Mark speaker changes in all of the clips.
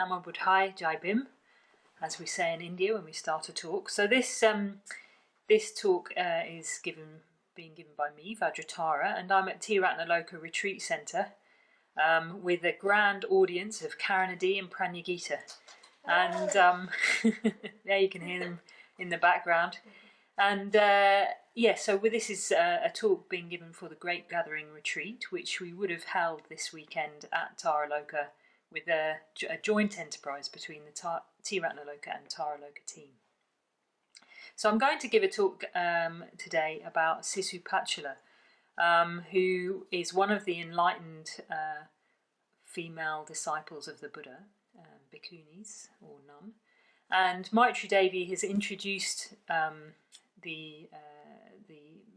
Speaker 1: Namo Buddhaya Jai Bhim, as we say in India when we start a talk. So this talk is being given by me, Vajratara, and I'm at Therigatha Retreat Centre with a grand audience of Karanadi and Pranyagita. And there you can hear them in the background. And so this is a talk being given for the Great Gathering Retreat, which we would have held this weekend at Taraloka with a joint enterprise between the Therigatha and Taraloka team. So I'm going to give a talk today about Sisupacala, who is one of the enlightened female disciples of the Buddha, bhikkhunis or nun. And Maitri Devi has introduced the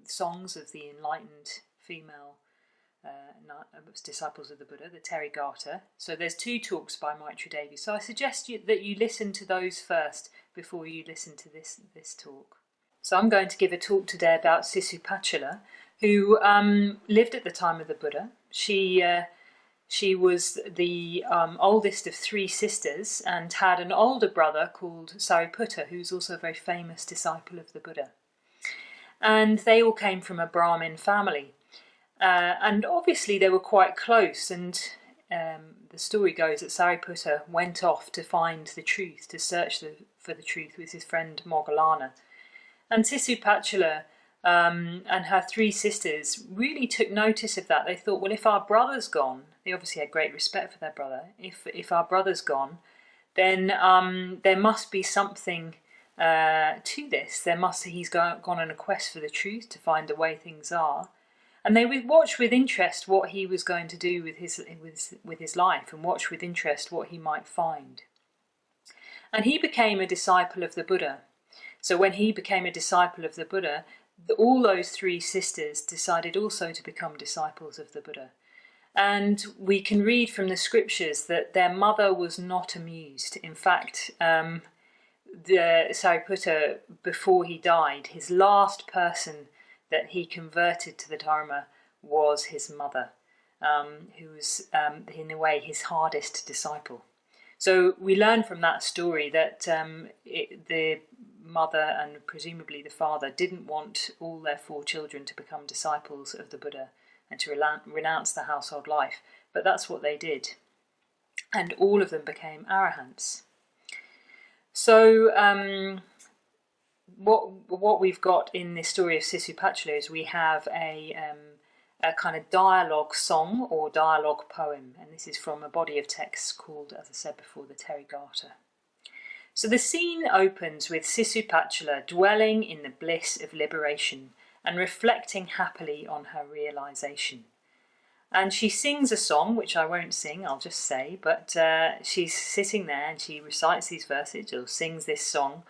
Speaker 1: songs of the enlightened female disciples of the Buddha, the Therigatha. So there's two talks by Maitri Devi. So I suggest that you listen to those first before you listen to this talk. So I'm going to give a talk today about Sisupacala, who lived at the time of the Buddha. She was the oldest of three sisters and had an older brother called Sariputta, who's also a very famous disciple of the Buddha. And they all came from a Brahmin family. And obviously they were quite close, and the story goes that Sariputta went off to find the truth, to search for the truth with his friend Moggallana. And Sisupacala and her three sisters really took notice of that. They thought, well, if our brother's gone, they obviously had great respect for their brother, if our brother's gone, then there must be something to this. He's gone on a quest for the truth, to find the way things are. And they would watch with interest what he was going to do with his life, and watch with interest what he might find. And he became a disciple of the Buddha. So when he became a disciple of the Buddha, all those three sisters decided also to become disciples of the Buddha. And we can read from the scriptures that their mother was not amused. In fact, the Sariputta, before he died, his last person that he converted to the Dharma was his mother, who was, in a way, his hardest disciple. So we learn from that story that the mother and presumably the father didn't want all their four children to become disciples of the Buddha and to renounce the household life, but that's what they did. And all of them became arahants. So what we've got in this story of Sisupacala is we have a kind of dialogue song or dialogue poem, and this is from a body of texts called, as I said before, the Therigatha. So the scene opens with Sisupacala dwelling in the bliss of liberation and reflecting happily on her realisation. And she sings a song, which I won't sing, I'll just say, but she's sitting there and she recites these verses, or sings this song,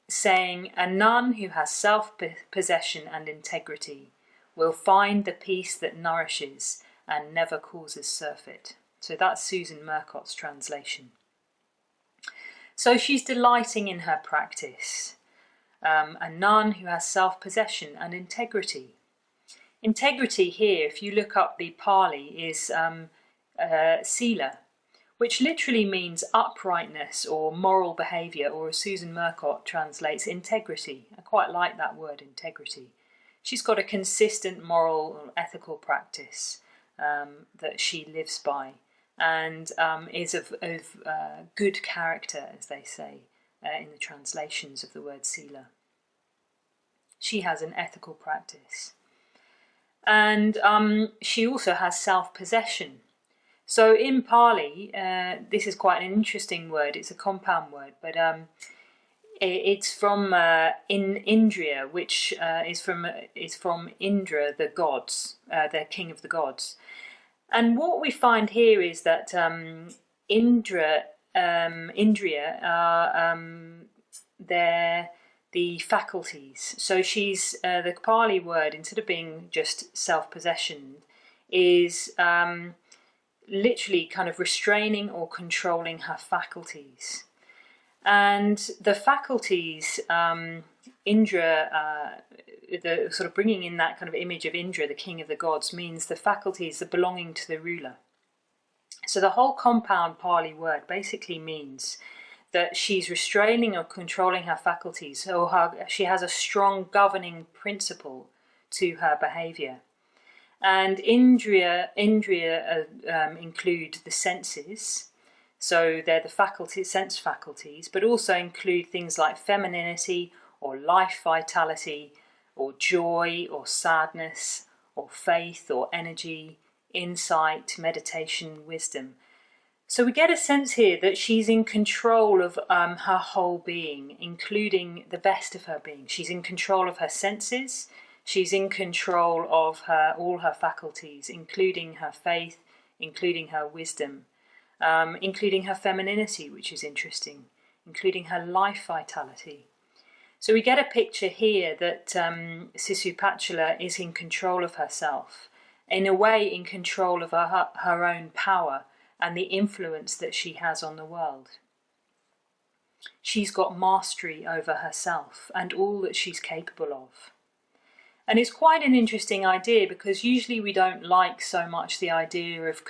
Speaker 1: saying, "A nun who has self-possession and integrity will find the peace that nourishes and never causes surfeit." So that's Susan Murcott's translation. So she's delighting in her practice. A nun who has self-possession and integrity. Integrity here, if you look up the Pali, is sila, which literally means uprightness or moral behaviour, or as Susan Murcott translates, integrity. I quite like that word, integrity. She's got a consistent moral or ethical practice that she lives by, and is of good character, as they say in the translations of the word sila. She has an ethical practice. And she also has self-possession. So in Pali, this is quite an interesting word. It's a compound word, but it's from Indriya, which is from Indra, the gods, the king of the gods. And what we find here is that Indriya are the faculties. So she's the Pali word, instead of being just self-possession, is literally kind of restraining or controlling her faculties. And the faculties, Indra, the sort of bringing in that kind of image of Indra, the king of the gods, means the faculties are belonging to the ruler. So the whole compound Pali word basically means that she's restraining or controlling her faculties, or she has a strong governing principle to her behaviour. And Indriya include the senses, so they're the sense faculties, but also include things like femininity or life vitality or joy or sadness or faith or energy, insight, meditation, wisdom. So we get a sense here that she's in control of her whole being, including the best of her being. She's in control of her senses. She's in control of all her faculties, including her faith, including her wisdom, including her femininity, which is interesting, including her life vitality. So we get a picture here that Sisupacala is in control of herself, in a way in control of her own power and the influence that she has on the world. She's got mastery over herself and all that she's capable of. And it's quite an interesting idea, because usually we don't like so much the idea of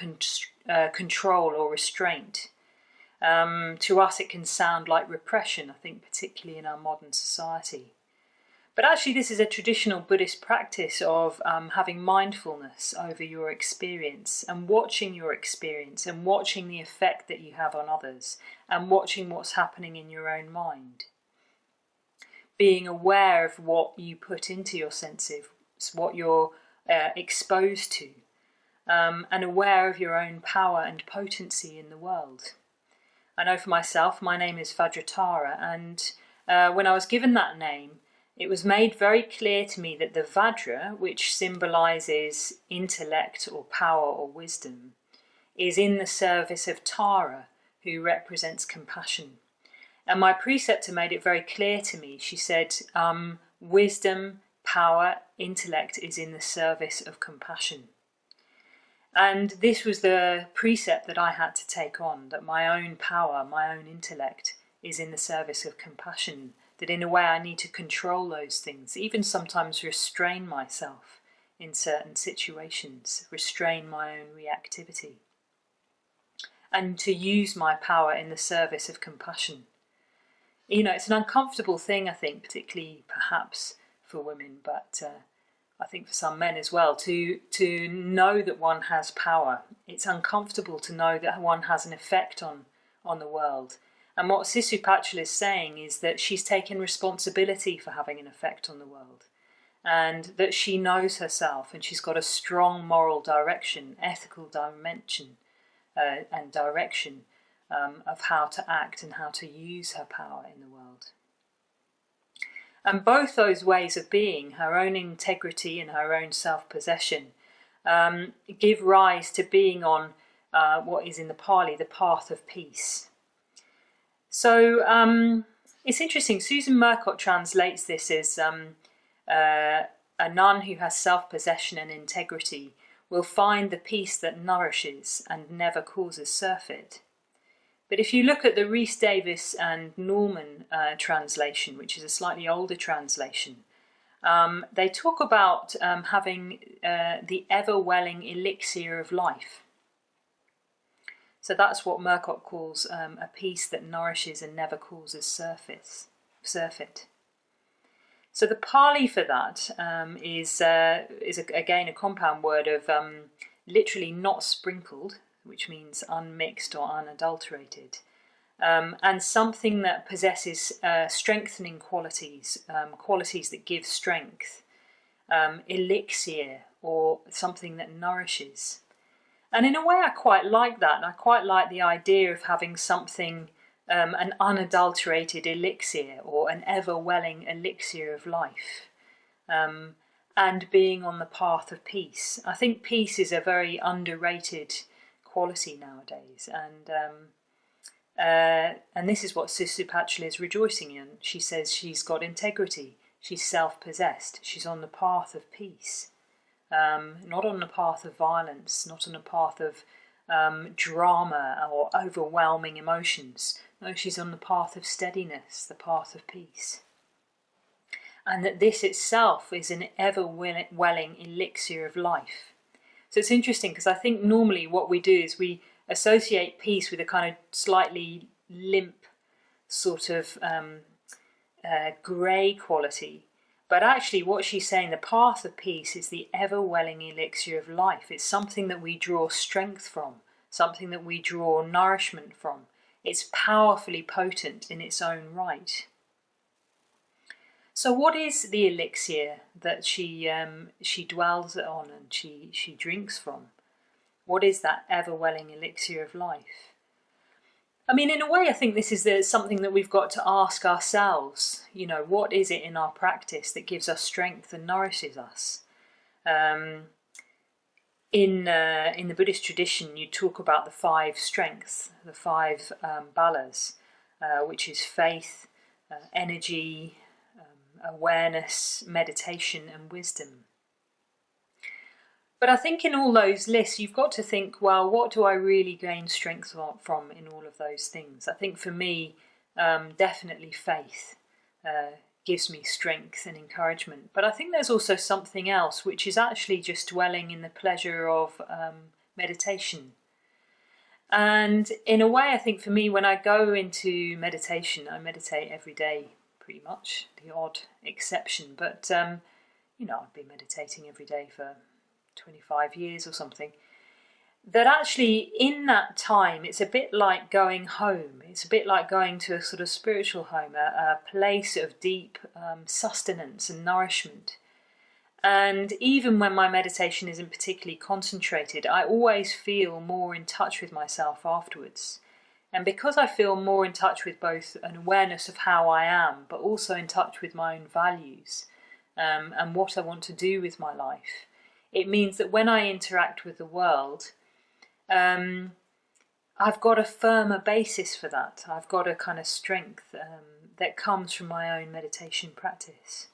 Speaker 1: control or restraint. To us it can sound like repression, I think, particularly in our modern society. But actually this is a traditional Buddhist practice of having mindfulness over your experience and watching your experience and watching the effect that you have on others and watching what's happening in your own mind. Being aware of what you put into your senses, what you're exposed to, and aware of your own power and potency in the world. I know for myself, my name is Vajratara, and when I was given that name, it was made very clear to me that the Vajra, which symbolises intellect or power or wisdom, is in the service of Tara, who represents compassion. And my preceptor made it very clear to me. She said, wisdom, power, intellect is in the service of compassion. And this was the precept that I had to take on, that my own power, my own intellect is in the service of compassion, that in a way I need to control those things, even sometimes restrain myself in certain situations, restrain my own reactivity, and to use my power in the service of compassion. You know, it's an uncomfortable thing, I think, particularly perhaps for women, but I think for some men as well, to know that one has power. It's uncomfortable to know that one has an effect on the world. And what Sisupacala is saying is that she's taken responsibility for having an effect on the world, and that she knows herself, and she's got a strong moral direction, ethical dimension and direction of how to act and how to use her power in the world. And both those ways of being, her own integrity and her own self-possession, give rise to being on what is in the Pali, the path of peace. So it's interesting, Susan Murcott translates this as a nun who has self-possession and integrity will find the peace that nourishes and never causes surfeit. But if you look at the Rhys Davis and Norman translation, which is a slightly older translation, they talk about having the ever-welling elixir of life. So that's what Murcott calls a peace that nourishes and never causes surfeit. So the Pali for that is again a compound word of literally not sprinkled, which means unmixed or unadulterated, and something that possesses strengthening qualities, qualities that give strength, elixir, or something that nourishes. And in a way I quite like that, and I quite like the idea of having something, an unadulterated elixir, or an ever-welling elixir of life, and being on the path of peace. I think peace is a very underrated quality nowadays, and this is what Sisupacala is rejoicing in. She says she's got integrity, she's self-possessed, she's on the path of peace, not on the path of violence, not on the path of drama or overwhelming emotions. No, she's on the path of steadiness, the path of peace. And that this itself is an ever-welling elixir of life. So it's interesting, because I think normally what we do is we associate peace with a kind of slightly limp sort of grey quality. But actually what she's saying, the path of peace is the ever-welling elixir of life. It's something that we draw strength from, something that we draw nourishment from. It's powerfully potent in its own right. So what is the elixir that she dwells on and she drinks from? What is that ever-welling elixir of life? I mean, in a way, I think this is something that we've got to ask ourselves. You know, what is it in our practice that gives us strength and nourishes us? In the Buddhist tradition, you talk about the 5 strengths, the 5 balas, which is faith, energy, awareness, meditation, and wisdom. But I think in all those lists, you've got to think, well, what do I really gain strength from in all of those things? I think for me, definitely faith gives me strength and encouragement. But I think there's also something else, which is actually just dwelling in the pleasure of meditation. And in a way, I think for me, when I go into meditation, I meditate every day, pretty much, the odd exception. But, you know, I've been meditating every day for 25 years or something. That actually in that time, it's a bit like going home. It's a bit like going to a sort of spiritual home, a place of deep sustenance and nourishment. And even when my meditation isn't particularly concentrated, I always feel more in touch with myself afterwards. And because I feel more in touch with both an awareness of how I am, but also in touch with my own values and what I want to do with my life, it means that when I interact with the world, I've got a firmer basis for that. I've got a kind of strength that comes from my own meditation practice.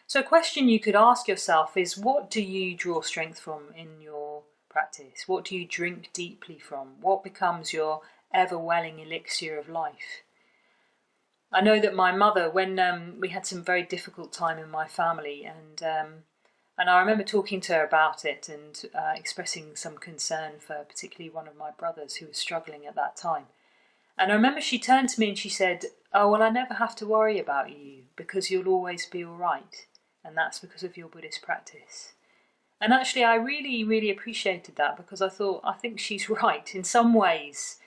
Speaker 1: So a question you could ask yourself is, what do you draw strength from in your practice? What do you drink deeply from? What becomes your ever-welling elixir of life? I know that my mother, when we had some very difficult time in my family, and I remember talking to her about it and expressing some concern for particularly one of my brothers who was struggling at that time. And I remember she turned to me and she said, "Oh, well, I never have to worry about you because you'll always be all right. And that's because of your Buddhist practice." And actually, I really, really appreciated that, because I think she's right. In some ways,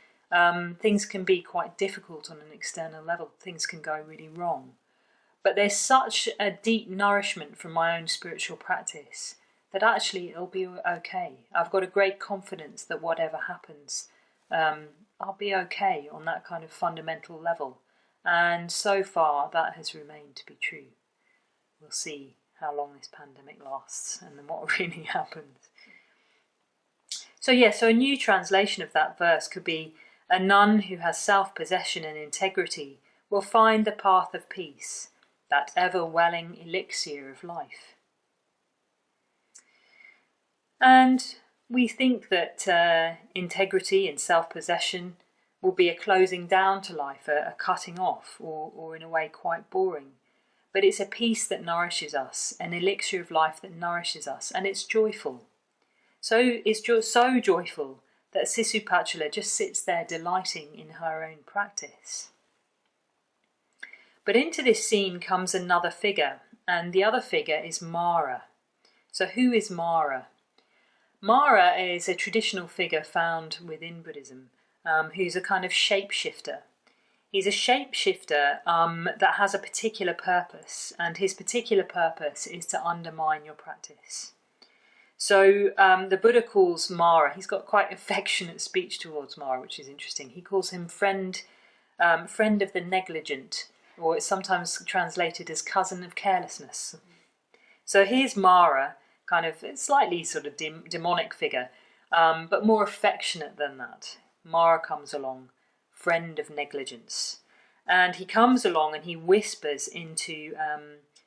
Speaker 1: things can be quite difficult on an external level. Things can go really wrong. But there's such a deep nourishment from my own spiritual practice that actually it'll be okay. I've got a great confidence that whatever happens, I'll be okay on that kind of fundamental level. And so far, that has remained to be true. We'll see how long this pandemic lasts and then what really happens. So a new translation of that verse could be, a nun who has self-possession and integrity will find the path of peace, that ever-welling elixir of life. And we think that integrity and self-possession will be a closing down to life, a cutting off, or in a way quite boring. But it's a peace that nourishes us, an elixir of life that nourishes us, and it's joyful. So it's so joyful that Sisupacala just sits there delighting in her own practice. But into this scene comes another figure, and the other figure is Mara. So who is Mara? Mara is a traditional figure found within Buddhism, who's a kind of shapeshifter. He's a shapeshifter that has a particular purpose, and his particular purpose is to undermine your practice. So the Buddha calls Mara, he's got quite affectionate speech towards Mara, which is interesting. He calls him friend of the negligent, or it's sometimes translated as cousin of carelessness. So here's Mara, kind of slightly sort of demonic figure, but more affectionate than that. Mara comes along, friend of negligence. And he comes along and he whispers into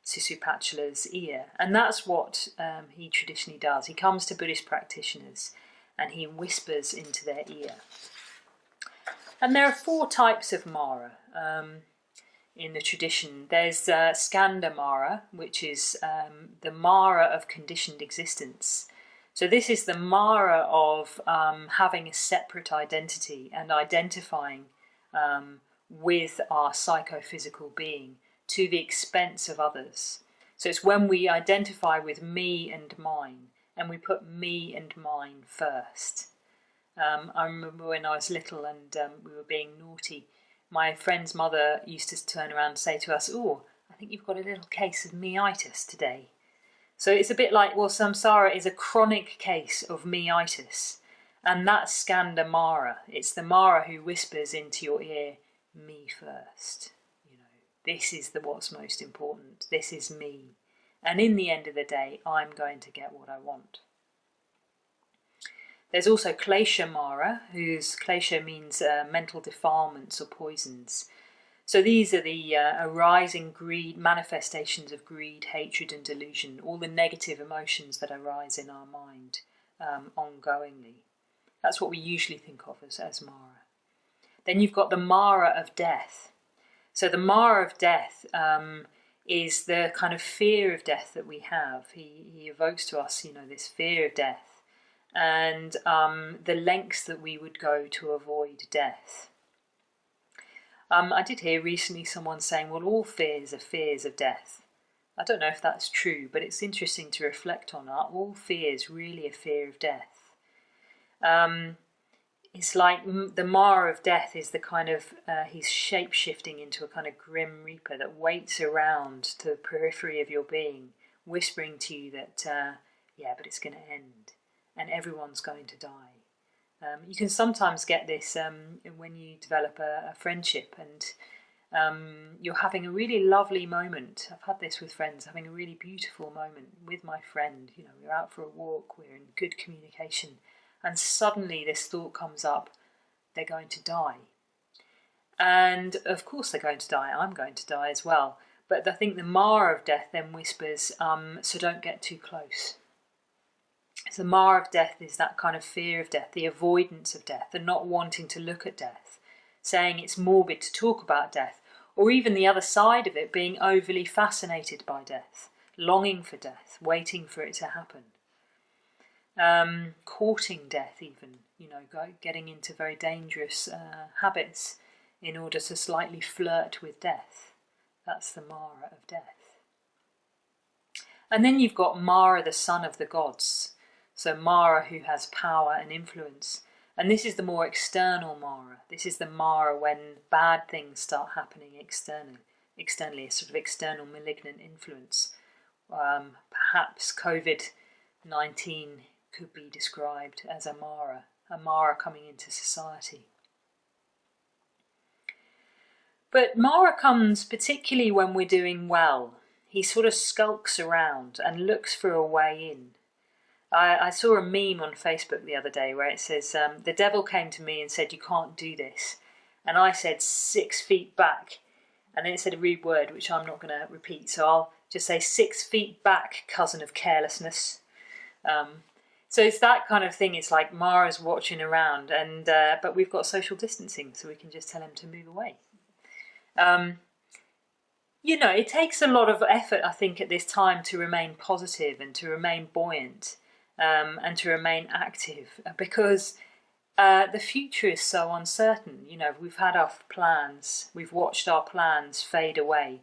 Speaker 1: Sisupacala's ear. And that's what he traditionally does. He comes to Buddhist practitioners and he whispers into their ear. And there are 4 types of Mara in the tradition. There's Skanda Mara, which is the Mara of conditioned existence. So this is the Mara of having a separate identity and identifying with our psychophysical being to the expense of others. So it's when we identify with me and mine, and we put me and mine first. I remember when I was little and we were being naughty, my friend's mother used to turn around and say to us, "Oh, I think you've got a little case of me-itis today." So it's a bit like, well, samsara is a chronic case of me-itis. And that's Skanda Mara. It's the Mara who whispers into your ear, me first. This is what's most important. This is me. And in the end of the day, I'm going to get what I want. There's also Klesha Mara, whose Klesha means mental defilements or poisons. So these are the arising greed, manifestations of greed, hatred and delusion, all the negative emotions that arise in our mind ongoingly. That's what we usually think of as Mara. Then you've got the Mara of death. So the Mara of death is the kind of fear of death that we have. He evokes to us, this fear of death and the lengths that we would go to avoid death. I did hear recently someone saying, well, all fears are fears of death. I don't know if that's true, but it's interesting to reflect on. Are all fears really a fear of death? It's like the Mara of death is the kind of, he's shape-shifting into a kind of grim reaper that waits around to the periphery of your being, whispering to you that, but it's going to end, and everyone's going to die. You can sometimes get this when you develop a friendship and you're having a really lovely moment. I've had this with friends, having a really beautiful moment with my friend. We're out for a walk, we're in good communication, and suddenly this thought comes up, they're going to die. And of course they're going to die, I'm going to die as well. But I think the Mara of death then whispers, so don't get too close. So the Mara of death is that kind of fear of death, the avoidance of death, and not wanting to look at death, saying it's morbid to talk about death, or even the other side of it, being overly fascinated by death, longing for death, waiting for it to happen. Courting death even, getting into very dangerous habits in order to slightly flirt with death. That's the Mara of death. And then you've got Mara, the son of the gods. So Mara who has power and influence. And this is the more external Mara. This is the Mara when bad things start happening externally, a sort of external malignant influence. Perhaps COVID-19 could be described as a Mara coming into society. But Mara comes particularly when we're doing well. He sort of skulks around and looks for a way in. I saw a meme on Facebook the other day where it says, the devil came to me and said, you can't do this. And I said 6 feet back. And then it said a rude word, which I'm not going to repeat. So I'll just say 6 feet back, cousin of carelessness. So it's that kind of thing. It's like Mara's watching around, and but we've got social distancing, so we can just tell him to move away. It takes a lot of effort, I think, at this time to remain positive and to remain buoyant and to remain active, because the future is so uncertain. We've had our plans, we've watched our plans fade away,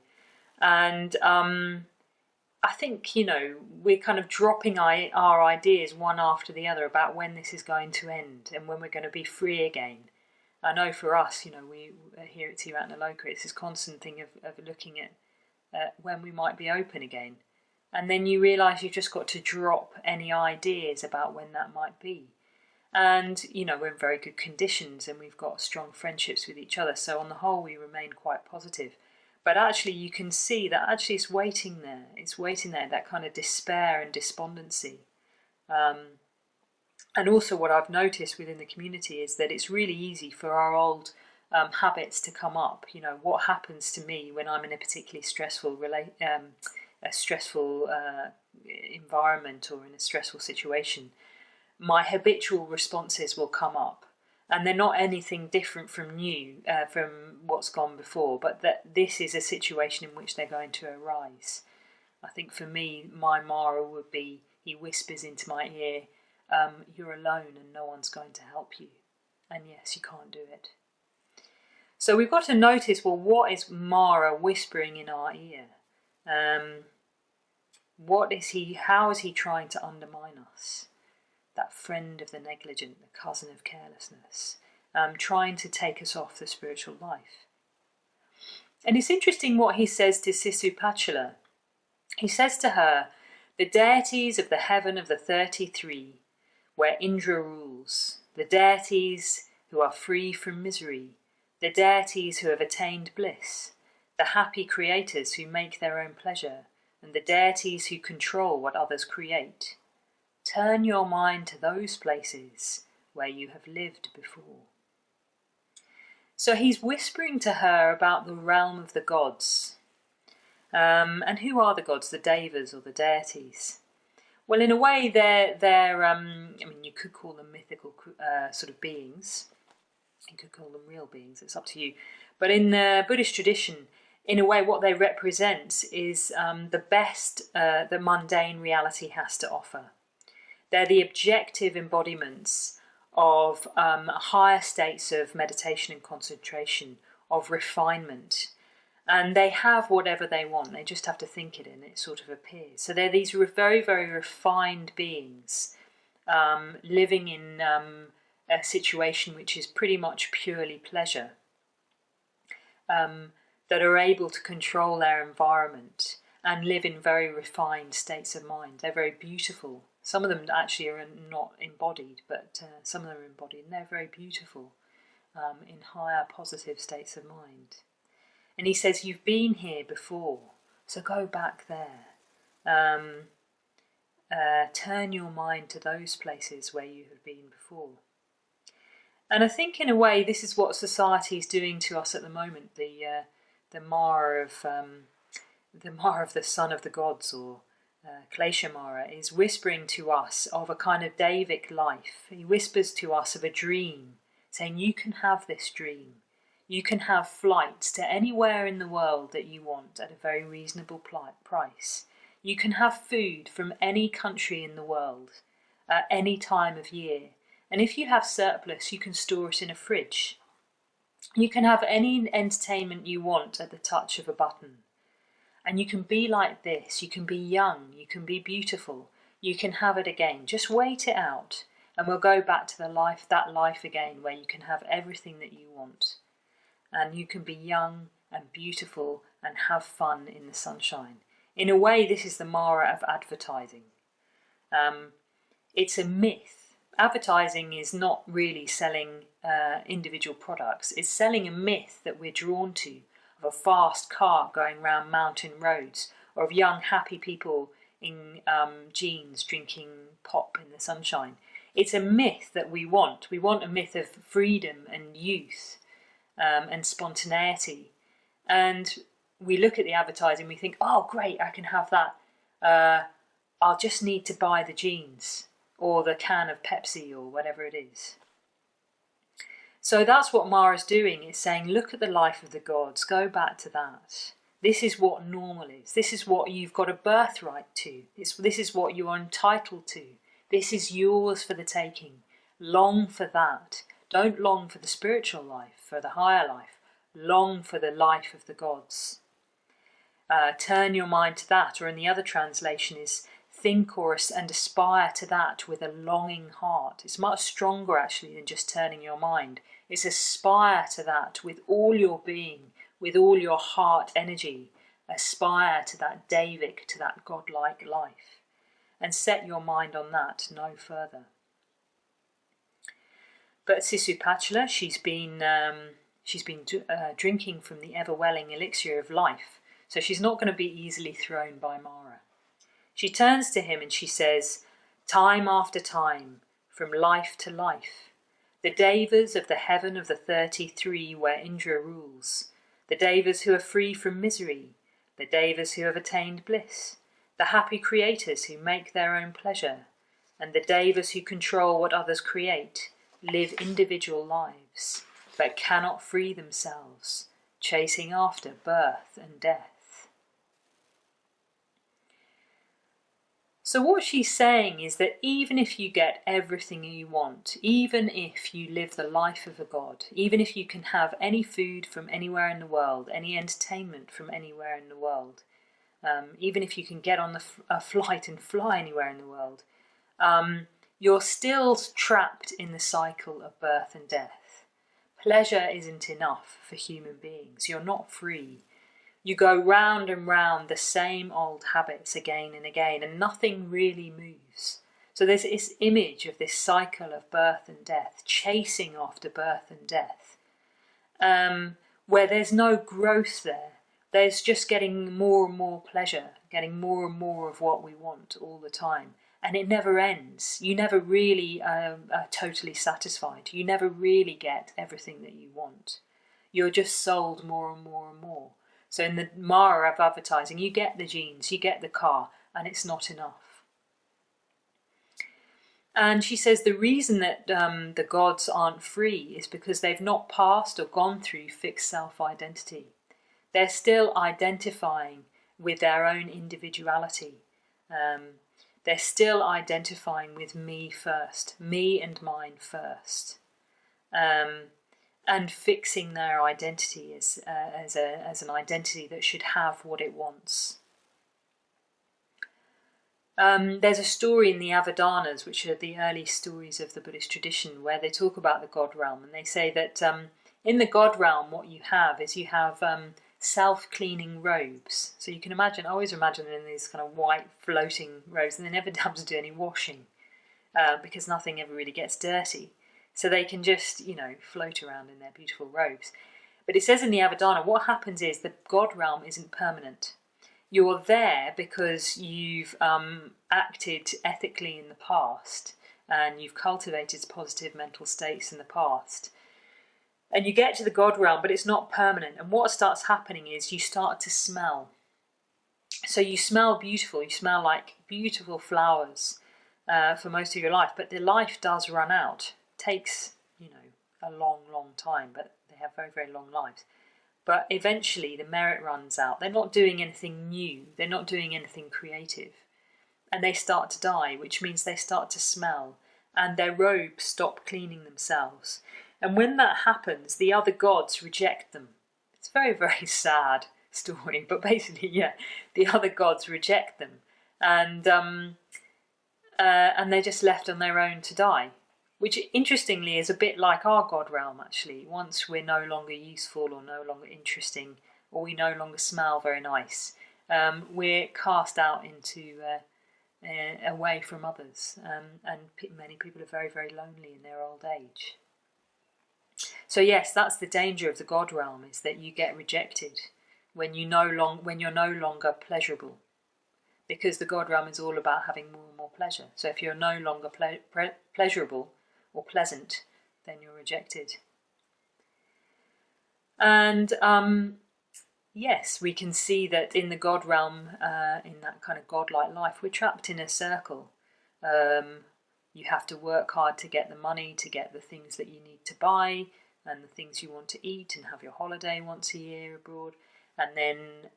Speaker 1: and I think, we're kind of dropping our ideas one after the other about when this is going to end and when we're going to be free again. I know for us, we here at Therigatha Loka, it's this constant thing of looking at when we might be open again. And then you realise you've just got to drop any ideas about when that might be. And, we're in very good conditions and we've got strong friendships with each other. So on the whole, we remain quite positive. But actually you can see that actually it's waiting there. It's waiting there, that kind of despair and despondency. And also what I've noticed within the community is that it's really easy for our old habits to come up. What happens to me when I'm in a particularly stressful environment or in a stressful situation. My habitual responses will come up. And they're not anything different from from what's gone before, but that this is a situation in which they're going to arise. I think for me, my Mara would be, he whispers into my ear, you're alone and no one's going to help you. And yes, you can't do it. So we've got to notice, well, what is Mara whispering in our ear? How is he trying to undermine us? That friend of the negligent, the cousin of carelessness, trying to take us off the spiritual life. And it's interesting what he says to Sisupacala. He says to her, the deities of the heaven of the 33, where Indra rules, the deities who are free from misery, the deities who have attained bliss, the happy creators who make their own pleasure, and the deities who control what others create. Turn your mind to those places where you have lived before. So he's whispering to her about the realm of the gods. And who are the gods, the devas or the deities? Well, in a way, you could call them mythical sort of beings. You could call them real beings, it's up to you. But in the Buddhist tradition, in a way, what they represent is the best that mundane reality has to offer. They're the objective embodiments of higher states of meditation and concentration, of refinement. And they have whatever they want. They just have to think it and it sort of appears. So they're these very, very refined beings living in a situation which is pretty much purely pleasure, that are able to control their environment and live in very refined states of mind. They're very beautiful. Some of them actually are not embodied, but some of them are embodied, and they're very beautiful in higher positive states of mind. And he says, you've been here before, so go back there. Turn your mind to those places where you have been before. And I think in a way this is what society is doing to us at the moment. The Mara of the son of the gods, or Klesha Mara, is whispering to us of a kind of Davic life. He whispers to us of a dream, saying you can have this dream. You can have flights to anywhere in the world that you want at a very reasonable price. You can have food from any country in the world at any time of year. And if you have surplus, you can store it in a fridge. You can have any entertainment you want at the touch of a button. And you can be like this. You can be young. You can be beautiful. You can have it again. Just wait it out. And we'll go back to that life again where you can have everything that you want. And you can be young and beautiful and have fun in the sunshine. In a way, this is the Mara of advertising. It's a myth. Advertising is not really selling individual products. It's selling a myth that we're drawn to, of a fast car going round mountain roads, or of young happy people in jeans drinking pop in the sunshine. It's a myth that we want. We want a myth of freedom and youth. And spontaneity, and we look at the advertising, we think, oh great, I can have that, I'll just need to buy the jeans or the can of Pepsi or whatever it is. So that's what Mara's doing. It's saying, look at the life of the gods, go back to that. This is what normal is. This is what you've got a birthright to. This is what you are entitled to. This is yours for the taking. Long for that. Don't long for the spiritual life, for the higher life. Long for the life of the gods. Turn your mind to that, or in the other translation is think and aspire to that with a longing heart. It's much stronger actually than just turning your mind. It's aspire to that with all your being, with all your heart energy. Aspire to that Davic, to that godlike life. And set your mind on that no further. But Sisupacala, she's been drinking from the ever-welling elixir of life, so she's not going to be easily thrown by Mara. She turns to him and she says, time after time, from life to life, the devas of the heaven of the 33 where Indra rules, the devas who are free from misery, the devas who have attained bliss, the happy creators who make their own pleasure, and the devas who control what others create, live individual lives, but cannot free themselves, chasing after birth and death. So what she's saying is that even if you get everything you want, even if you live the life of a god, even if you can have any food from anywhere in the world, any entertainment from anywhere in the world, even if you can get on a flight and fly anywhere in the world, you're still trapped in the cycle of birth and death. Pleasure isn't enough for human beings. You're not free. You go round and round the same old habits again and again, and nothing really moves. So there's this image of this cycle of birth and death, chasing after birth and death, where there's no growth there. There's just getting more and more pleasure, getting more and more of what we want all the time. And it never ends. You never really are totally satisfied. You never really get everything that you want. You're just sold more and more and more. So in the Mara of advertising, you get the jeans, you get the car, and it's not enough. And she says the reason that the gods aren't free is because they've not passed or gone through fixed self-identity. They're still identifying with their own individuality. They're still identifying with me first, me and mine first. And fixing their identity as an identity that should have what it wants. There's a story in the Avadanas, which are the early stories of the Buddhist tradition, where they talk about the God realm, and they say that in the God realm what you have is you have self-cleaning robes. So you can imagine, I always imagine in these kind of white floating robes, and they never have to do any washing because nothing ever really gets dirty. So they can just, float around in their beautiful robes. But it says in the Avadana, what happens is the God realm isn't permanent. You're there because you've acted ethically in the past and you've cultivated positive mental states in the past. And you get to the God realm, but it's not permanent. And what starts happening is you start to smell. So you smell beautiful. You smell like beautiful flowers for most of your life. But the life does run out. Takes a long time, but they have very, very long lives. But eventually the merit runs out. They're not doing anything new, they're not doing anything creative, and they start to die, which means they start to smell and their robes stop cleaning themselves. And when that happens, the other gods reject them. It's a very, very sad story, but basically the other gods reject them, and they're just left on their own to die. Which, interestingly, is a bit like our God realm, actually. Once we're no longer useful or no longer interesting, or we no longer smell very nice, we're cast out into away from others. And many people are very, very lonely in their old age. So yes, that's the danger of the God realm, is that you get rejected when you're no longer pleasurable. Because the God realm is all about having more and more pleasure. So if you're no longer pleasurable, or pleasant, then you're rejected. And yes, we can see that in the God realm, in that kind of godlike life, we're trapped in a circle. You have to work hard to get the money, to get the things that you need to buy, and the things you want to eat, and have your holiday once a year abroad. And then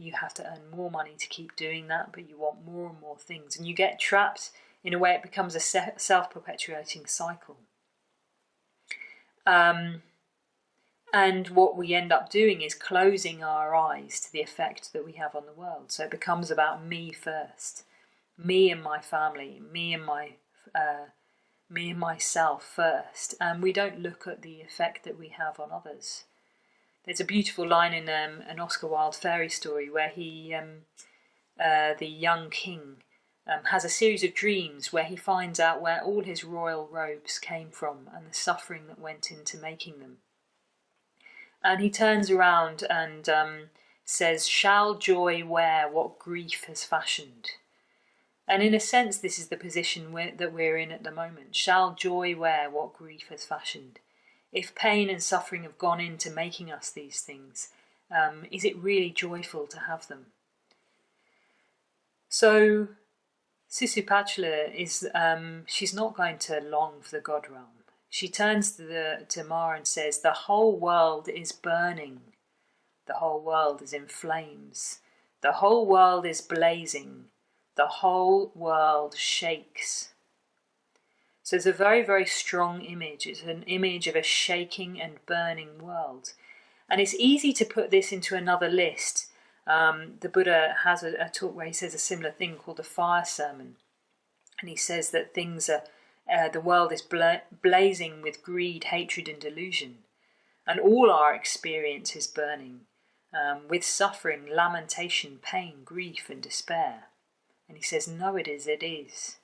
Speaker 1: you have to earn more money to keep doing that, but you want more and more things. And you get trapped. In a way, it becomes a self-perpetuating cycle. And what we end up doing is closing our eyes to the effect that we have on the world. So it becomes about me first, me and my family, me and myself first. And we don't look at the effect that we have on others. There's a beautiful line in an Oscar Wilde fairy story where he, the young king, has a series of dreams where he finds out where all his royal robes came from and the suffering that went into making them. And he turns around and says, "Shall joy wear what grief has fashioned?" And in a sense, this is the position that we're in at the moment. Shall joy wear what grief has fashioned? If pain and suffering have gone into making us these things, is it really joyful to have them? So Sisupacala is, she's not going to long for the God realm. She turns to Mara and says, the whole world is burning. The whole world is in flames. The whole world is blazing. the whole world shakes. So it's a very, very strong image. It's an image of a shaking and burning world. And it's easy to put this into another list. The Buddha has a talk where he says a similar thing called the fire sermon. And he says that the world is blazing with greed, hatred and delusion. And all our experience is burning, with suffering, lamentation, pain, grief and despair. And he says, no, it is.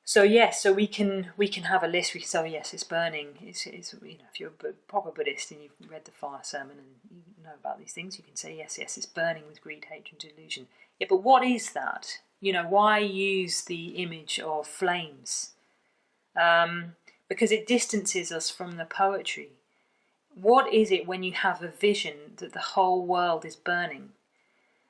Speaker 1: So yes, so we can have a list. We can say, oh yes, it's burning. It's if you're a proper Buddhist and you've read the fire sermon and you know about these things, you can say yes, it's burning with greed, hatred, and delusion. Yeah, but what is that? Why use the image of flames? Because it distances us from the poetry. What is it when you have a vision that the whole world is burning?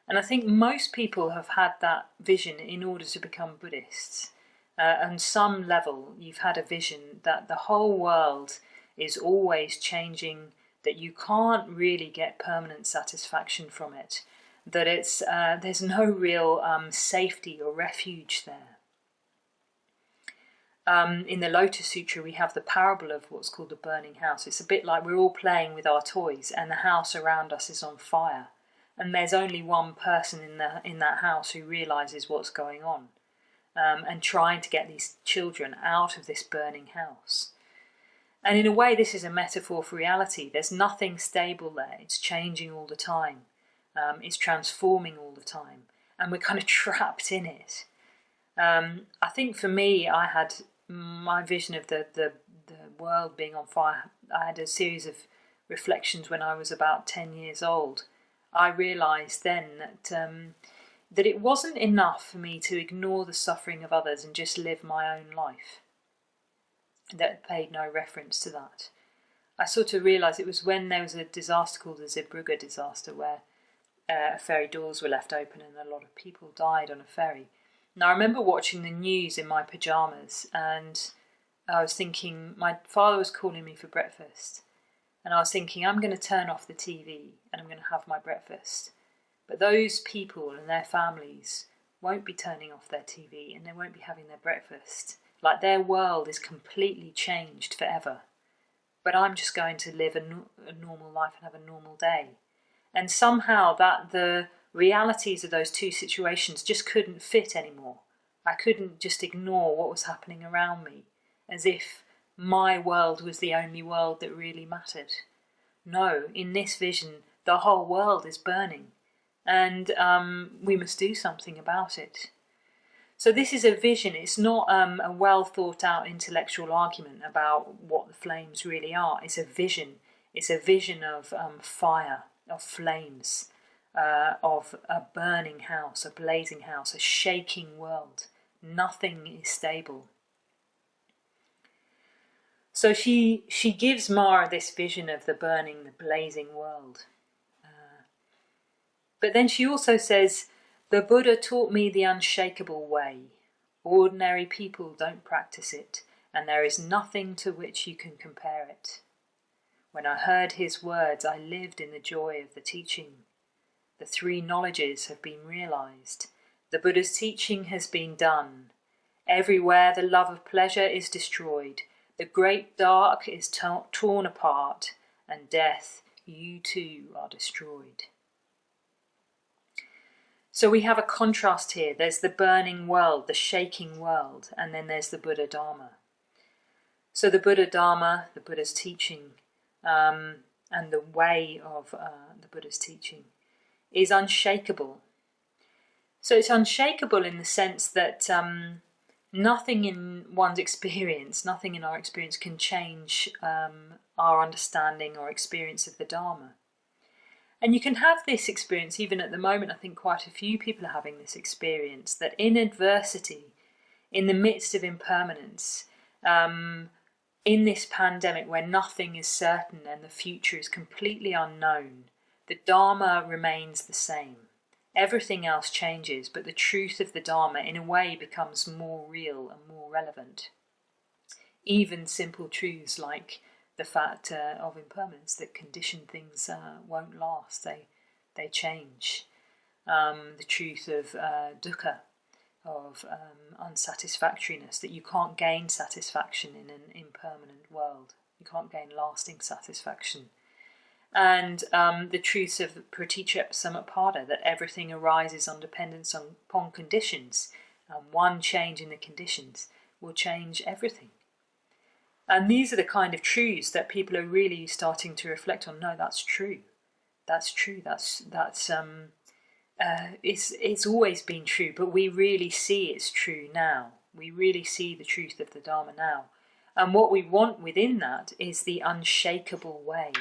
Speaker 1: And I think most people have had that vision in order to become Buddhists. On some level, you've had a vision that the whole world is always changing, that you can't really get permanent satisfaction from it, that there's no real safety or refuge there. In the Lotus Sutra, we have the parable of what's called the burning house. It's a bit like we're all playing with our toys and the house around us is on fire. And there's only one person in that house who realises what's going on. And trying to get these children out of this burning house. And in a way, this is a metaphor for reality. There's nothing stable there. It's changing all the time. It's transforming all the time. And we're kind of trapped in it. I think for me, I had my vision of the world being on fire. I had a series of reflections when I was about 10 years old. I realised then that it wasn't enough for me to ignore the suffering of others and just live my own life. That paid no reference to that. I sort of realised it was when there was a disaster called the Zeebrugge disaster where ferry doors were left open and a lot of people died on a ferry. Now I remember watching the news in my pyjamas and I was thinking, my father was calling me for breakfast and I was thinking, I'm going to turn off the TV and I'm going to have my breakfast. But those people and their families won't be turning off their TV and they won't be having their breakfast. Like their world is completely changed forever. But I'm just going to live a normal life and have a normal day. And somehow the realities of those two situations just couldn't fit anymore. I couldn't just ignore what was happening around me as if my world was the only world that really mattered. No, in this vision, the whole world is burning. And we must do something about it. So this is a vision. It's not a well thought out intellectual argument about what the flames really are. It's a vision. It's a vision of fire, of flames, of a burning house, a blazing house, a shaking world. Nothing is stable. So she gives Mara this vision of the burning, the blazing world. But then she also says, the Buddha taught me the unshakable way. Ordinary people don't practice it, and there is nothing to which you can compare it. When I heard his words, I lived in the joy of the teaching. The three knowledges have been realized. The Buddha's teaching has been done. Everywhere the love of pleasure is destroyed. The great dark is torn apart, and death, you too are destroyed. So we have a contrast here. There's the burning world, the shaking world, and then there's the Buddha Dharma. So the Buddha Dharma, the Buddha's teaching, and the way of the Buddha's teaching is unshakable. So it's unshakable in the sense that nothing in one's experience, nothing in our experience can change our understanding or experience of the Dharma. And you can have this experience, even at the moment, I think quite a few people are having this experience, that in adversity, in the midst of impermanence, in this pandemic where nothing is certain and the future is completely unknown, the Dharma remains the same. Everything else changes, but the truth of the Dharma in a way becomes more real and more relevant. Even simple truths like the fact of impermanence, that conditioned things won't last, they change. the truth of dukkha, of unsatisfactoriness, that you can't gain satisfaction in an impermanent world. You can't gain lasting satisfaction. And the truths of praticca samuppada, that everything arises on dependence upon conditions. One change in the conditions will change everything. And these are the kind of truths that people are really starting to reflect on. No, that's true. That's true. It's always been true, but we really see it's true now. We really see the truth of the Dharma now. And what we want within that is the unshakable way.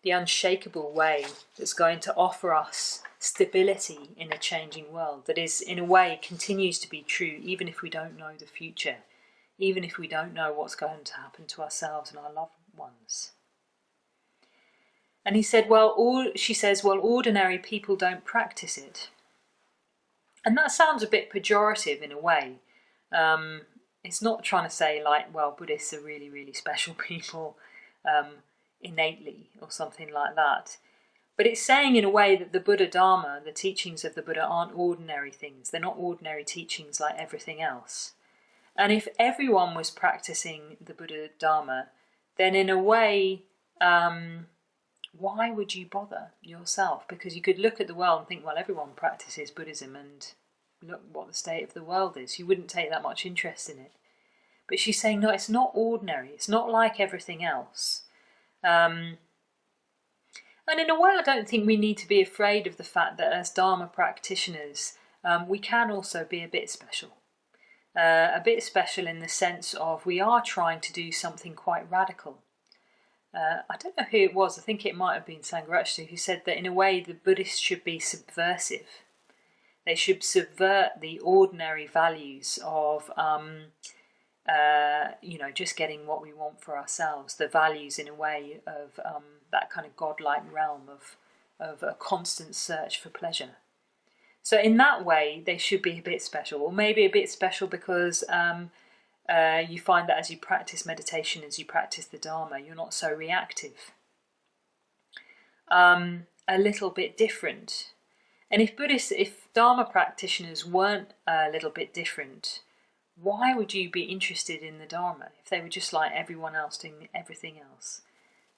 Speaker 1: The unshakable way that's going to offer us stability in a changing world, that is, in a way, continues to be true even if we don't know the future, even if we don't know what's going to happen to ourselves and our loved ones. And he said, she says, ordinary people don't practice it. And that sounds a bit pejorative in a way. It's not trying to say Buddhists are really, really special people innately or something like that. But it's saying in a way that the Buddha Dharma, the teachings of the Buddha, aren't ordinary things. They're not ordinary teachings like everything else. And if everyone was practicing the Buddha Dharma, then in a way, why would you bother yourself? Because you could look at the world and think, everyone practices Buddhism and look what the state of the world is. You wouldn't take that much interest in it. But she's saying, no, it's not ordinary. It's not like everything else. And in a way, I don't think we need to be afraid of the fact that as Dharma practitioners, we can also be a bit special. A bit special in the sense of we are trying to do something quite radical. I don't know who it was, I think it might have been Sangharakshita, who said that in a way the Buddhists should be subversive. They should subvert the ordinary values of just getting what we want for ourselves, the values in a way of that kind of godlike realm of a constant search for pleasure. So in that way, they should be a bit special, or maybe a bit special because you find that as you practice meditation, as you practice the Dharma, you're not so reactive. A little bit different. And if Dharma practitioners weren't a little bit different, why would you be interested in the Dharma if they were just like everyone else doing everything else?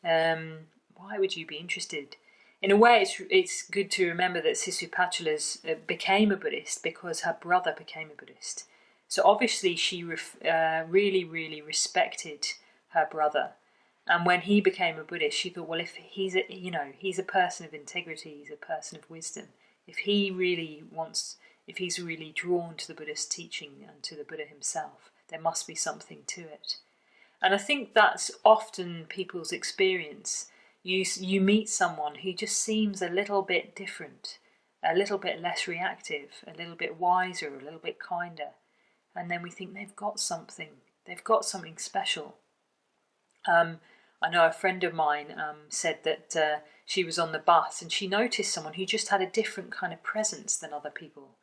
Speaker 1: Why would you be interested? In a way, it's good to remember that Sisupacala became a Buddhist because her brother became a Buddhist. So obviously she really, really respected her brother. And when he became a Buddhist, she thought, if he's a person of integrity, he's a person of wisdom. If he's really drawn to the Buddha's teaching and to the Buddha himself, there must be something to it. And I think that's often people's experience. You meet someone who just seems a little bit different, a little bit less reactive, a little bit wiser, a little bit kinder. And then we think they've got something special. I know a friend of mine said that she was on the bus and she noticed someone who just had a different kind of presence than other people.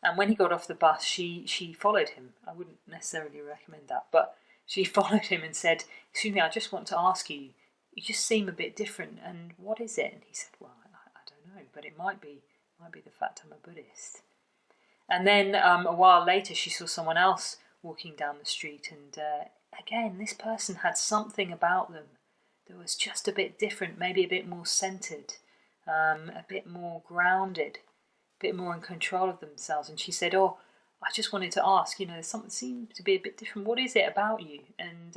Speaker 1: And when he got off the bus, she followed him. I wouldn't necessarily recommend that, but she followed him and said, "Excuse me, I just want to ask you, you just seem a bit different, and what is it?" And he said, "Well, I don't know, but it might be the fact I'm a Buddhist." And then a while later, she saw someone else walking down the street, and again, this person had something about them that was just a bit different, maybe a bit more centered, a bit more grounded, a bit more in control of themselves. And she said, "Oh, I just wanted to ask, something seems to be a bit different. What is it about you?" And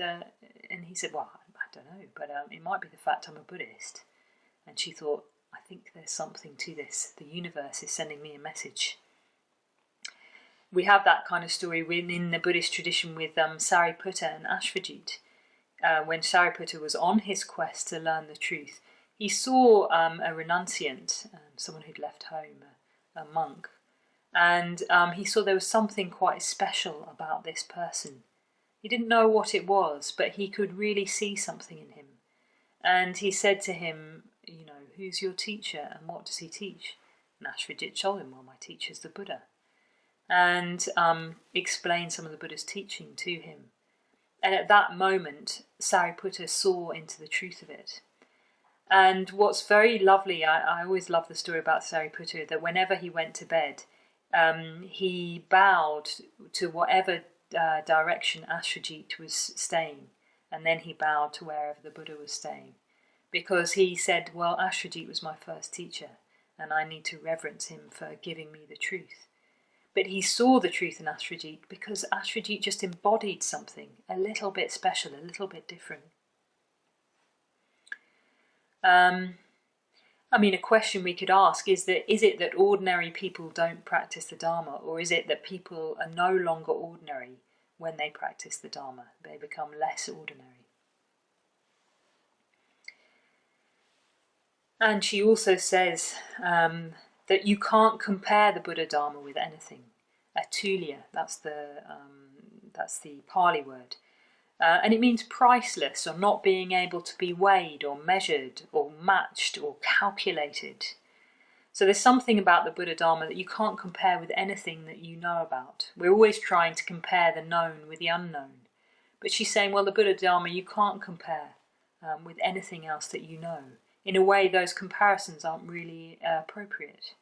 Speaker 1: he said, "Well, I don't know, but it might be the fact I'm a Buddhist." And she thought, "I think there's something to this. The universe is sending me a message." We have that kind of story within the Buddhist tradition with Sariputta and Ashvajit. When Sariputta was on his quest to learn the truth, he saw a renunciant, someone who'd left home, a monk, and he saw there was something quite special about this person. He didn't know what it was, but he could really see something in him. And he said to him, "Who's your teacher and what does he teach?" And Ashvajit told him, "Well, my teacher's the Buddha." And explained some of the Buddha's teaching to him. And at that moment, Sariputta saw into the truth of it. And what's very lovely, I always love the story about Sariputta, that whenever he went to bed, he bowed to whatever direction Astrajit was staying, and then he bowed to wherever the Buddha was staying, because he said, well, Astrajit was my first teacher, and I need to reverence him for giving me the truth. But he saw the truth in Astrajit because Astrajit just embodied something a little bit special, a little bit different. I mean, a question we could ask is it that ordinary people don't practice the Dharma, or is it that people are no longer ordinary when they practice the Dharma? They become less ordinary. And she also says that you can't compare the Buddha Dharma with anything. Atulya, that's the Pali word. And it means priceless, or not being able to be weighed or measured or matched or calculated. So there's something about the Buddha Dharma that you can't compare with anything that you know about. We're always trying to compare the known with the unknown. But she's saying, well, the Buddha Dharma you can't compare with anything else that you know. In a way, those comparisons aren't really appropriate.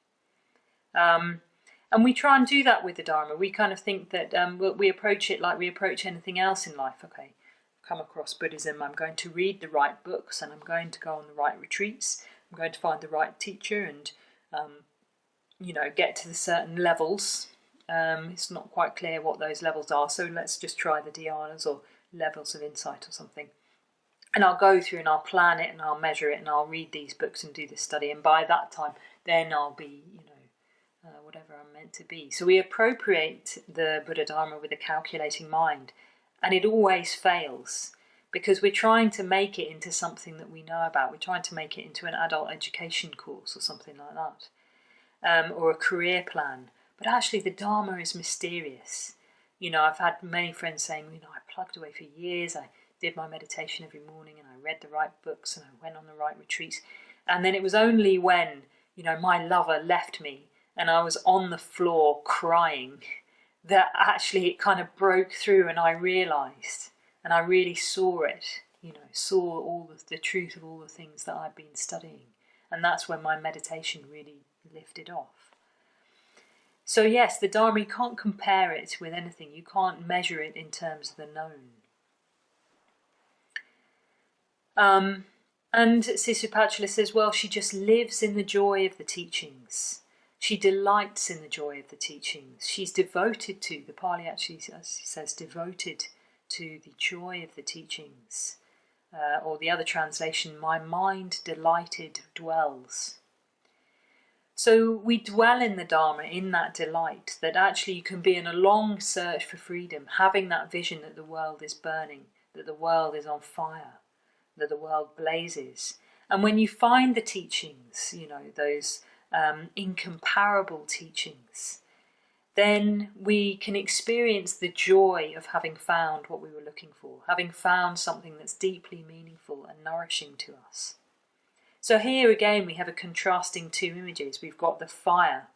Speaker 1: And we try and do that with the Dharma. We kind of think that we approach it like we approach anything else in life. Okay, I've come across Buddhism, I'm going to read the right books, and I'm going to go on the right retreats. I'm going to find the right teacher and, get to the certain levels. It's not quite clear what those levels are, so let's just try the dhyānas or levels of insight or something. And I'll go through and I'll plan it and I'll measure it and I'll read these books and do this study. And by that time, then I'll be, whatever I'm meant to be. So we appropriate the Buddha Dharma with a calculating mind, and it always fails because we're trying to make it into something that we know about. We're trying to make it into an adult education course or something like that, or a career plan. But actually the Dharma is mysterious. I've had many friends saying, I plugged away for years, I did my meditation every morning and I read the right books and I went on the right retreats. And then it was only when, my lover left me and I was on the floor crying that actually it kind of broke through and I realised and I really saw it, saw all the truth of all the things that I'd been studying. And that's when my meditation really lifted off. So yes, the Dharma, you can't compare it with anything. You can't measure it in terms of the known. And Sisupacala says, well, she just lives in the joy of the teachings. She delights in the joy of the teachings. She's devoted to, the Pali actually says, devoted to the joy of the teachings. Or the other translation, my mind delighted dwells. So we dwell in the Dharma, in that delight, that actually you can be in a long search for freedom, having that vision that the world is burning, that the world is on fire, that the world blazes. And when you find the teachings, those incomparable teachings, then we can experience the joy of having found what we were looking for, having found something that's deeply meaningful and nourishing to us. So here again we have a contrasting two images. We've got the fire,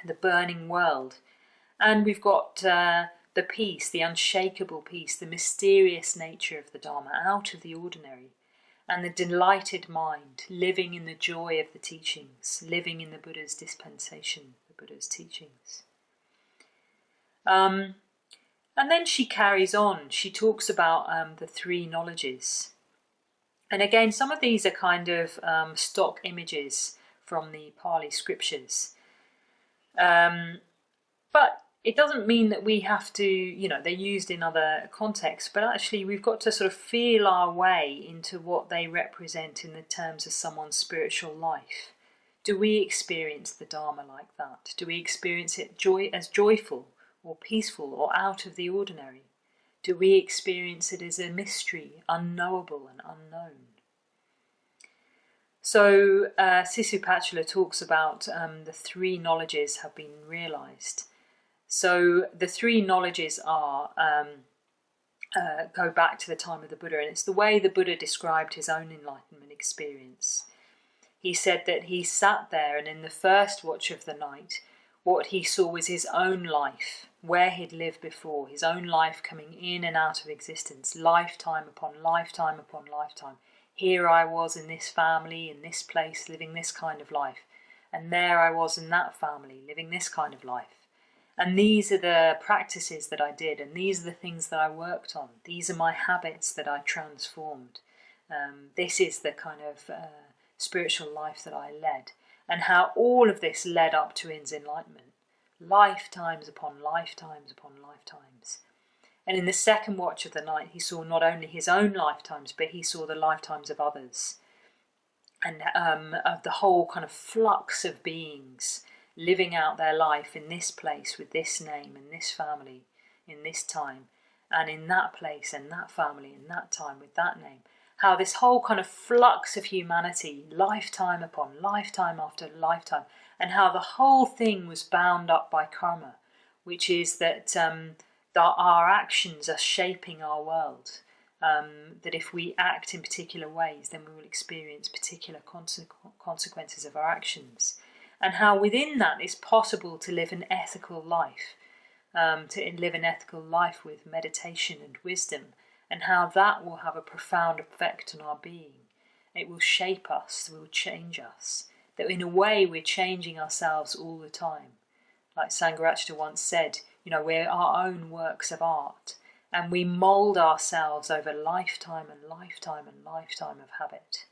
Speaker 1: the burning world, and we've got the peace, the unshakable peace, the mysterious nature of the Dharma, out of the ordinary, and the delighted mind, living in the joy of the teachings, living in the Buddha's dispensation, the Buddha's teachings. And then she carries on. She talks about the three knowledges. And again, some of these are kind of stock images from the Pali scriptures. But it doesn't mean that we have to, they're used in other contexts, but actually we've got to sort of feel our way into what they represent in the terms of someone's spiritual life. Do we experience the Dharma like that? Do we experience it as joyful or peaceful or out of the ordinary? Do we experience it as a mystery, unknowable and unknown? So Sisupacala talks about the three knowledges have been realised. So the three knowledges are, go back to the time of the Buddha, and it's the way the Buddha described his own enlightenment experience. He said that he sat there and in the first watch of the night, what he saw was his own life, where he'd lived before, his own life coming in and out of existence, lifetime upon lifetime upon lifetime. here I was in this family, in this place, living this kind of life. And there I was in that family, living this kind of life. And these are the practices that I did, and these are the things that I worked on. These are my habits that I transformed. This is the kind of spiritual life that I led, and how all of this led up to his enlightenment. Lifetimes upon lifetimes upon lifetimes. And in the second watch of the night, he saw not only his own lifetimes, but he saw the lifetimes of others. And of the whole kind of flux of beings living out their life in this place with this name and this family in this time, and in that place and that family in that time with that name. How this whole kind of flux of humanity, lifetime upon lifetime after lifetime, and how the whole thing was bound up by karma, which is that our actions are shaping our world. That if we act in particular ways, then we will experience particular consequences of our actions. And how within that it's possible to live an ethical life, with meditation and wisdom, and how that will have a profound effect on our being. It will shape us, it will change us. That in a way we're changing ourselves all the time. Like Sangharakshita once said, we're our own works of art, and we mould ourselves over lifetime and lifetime and lifetime of habit,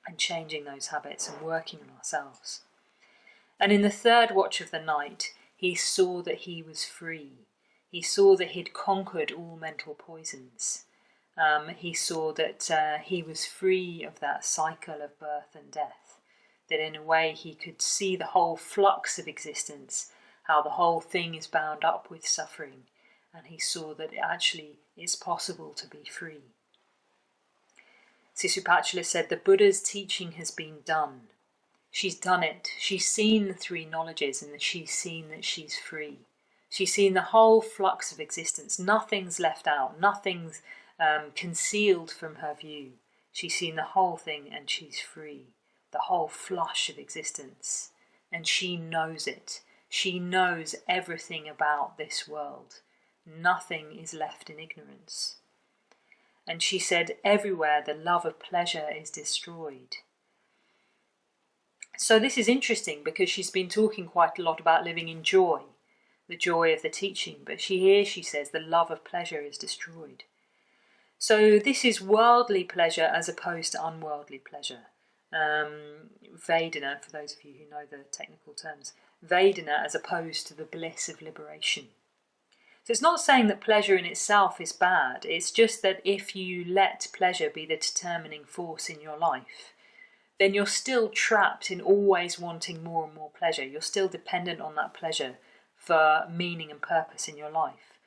Speaker 1: and changing those habits and working on ourselves. And in the third watch of the night, he saw that he was free. He saw that he'd conquered all mental poisons. He saw that he was free of that cycle of birth and death. That in a way he could see the whole flux of existence, how the whole thing is bound up with suffering. And he saw that it actually is possible to be free. Sisupacala said, the Buddha's teaching has been done. She's done it. She's seen the three knowledges, and she's seen that she's free. She's seen the whole flux of existence. Nothing's left out. Nothing's concealed from her view. She's seen the whole thing, and she's free. The whole flush of existence. And she knows it. She knows everything about this world. Nothing is left in ignorance. And she said, everywhere the love of pleasure is destroyed. So this is interesting because she's been talking quite a lot about living in joy, the joy of the teaching, but she says the love of pleasure is destroyed. So this is worldly pleasure as opposed to unworldly pleasure. Vedana, for those of you who know the technical terms, Vedana as opposed to the bliss of liberation. So it's not saying that pleasure in itself is bad, it's just that if you let pleasure be the determining force in your life, then you're still trapped in always wanting more and more pleasure. You're still dependent on that pleasure for meaning and purpose in your life,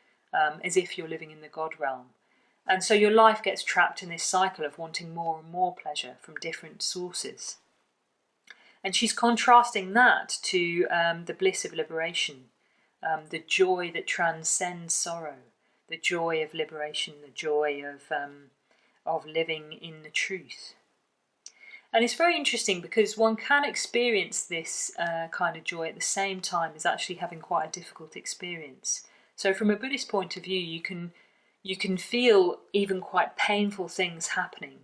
Speaker 1: as if you're living in the God realm. And so your life gets trapped in this cycle of wanting more and more pleasure from different sources. And she's contrasting that to the bliss of liberation, the joy that transcends sorrow, the joy of liberation, the joy of living in the truth. And it's very interesting because one can experience this kind of joy at the same time as actually having quite a difficult experience. So from a Buddhist point of view, you can feel even quite painful things happening,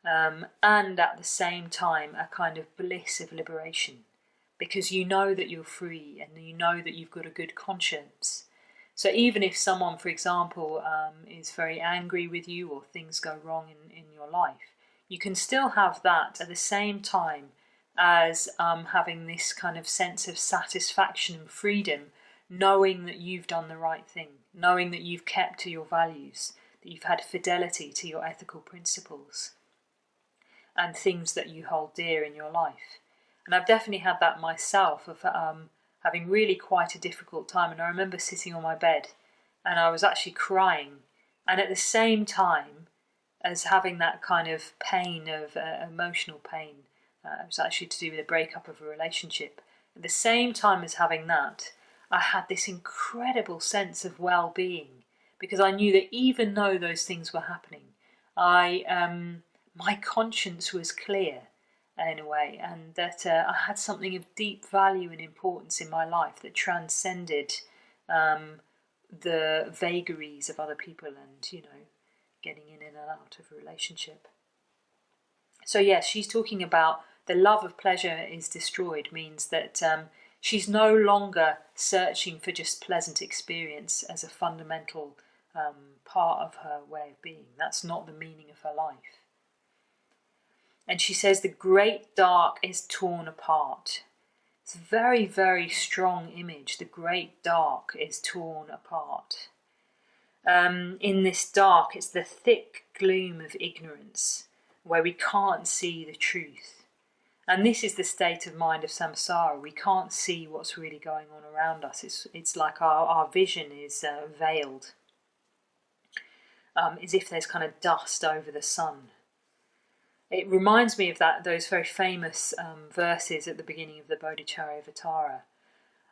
Speaker 1: and at the same time a kind of bliss of liberation, because you know that you're free and you know that you've got a good conscience. So even if someone, for example, is very angry with you or things go wrong in your life, you can still have that at the same time as having this kind of sense of satisfaction and freedom, knowing that you've done the right thing, knowing that you've kept to your values, that you've had fidelity to your ethical principles and things that you hold dear in your life. And I've definitely had that myself, of having really quite a difficult time. And I remember sitting on my bed and I was actually crying, and at the same time as having that kind of pain of emotional pain, it was actually to do with a breakup of a relationship. At the same time as having that, I had this incredible sense of well-being, because I knew that even though those things were happening, my conscience was clear in a way, and that I had something of deep value and importance in my life that transcended the vagaries of other people and, getting in and out of a relationship. So yes, she's talking about the love of pleasure is destroyed, means that she's no longer searching for just pleasant experience as a fundamental part of her way of being. That's not the meaning of her life. And she says the great dark is torn apart. It's a very, very strong image. The great dark is torn apart. In this dark, it's the thick gloom of ignorance where we can't see the truth. And this is the state of mind of samsara. We can't see what's really going on around us. It's like our vision is veiled, as if there's kind of dust over the sun. It reminds me of those very famous verses at the beginning of the Vajratara.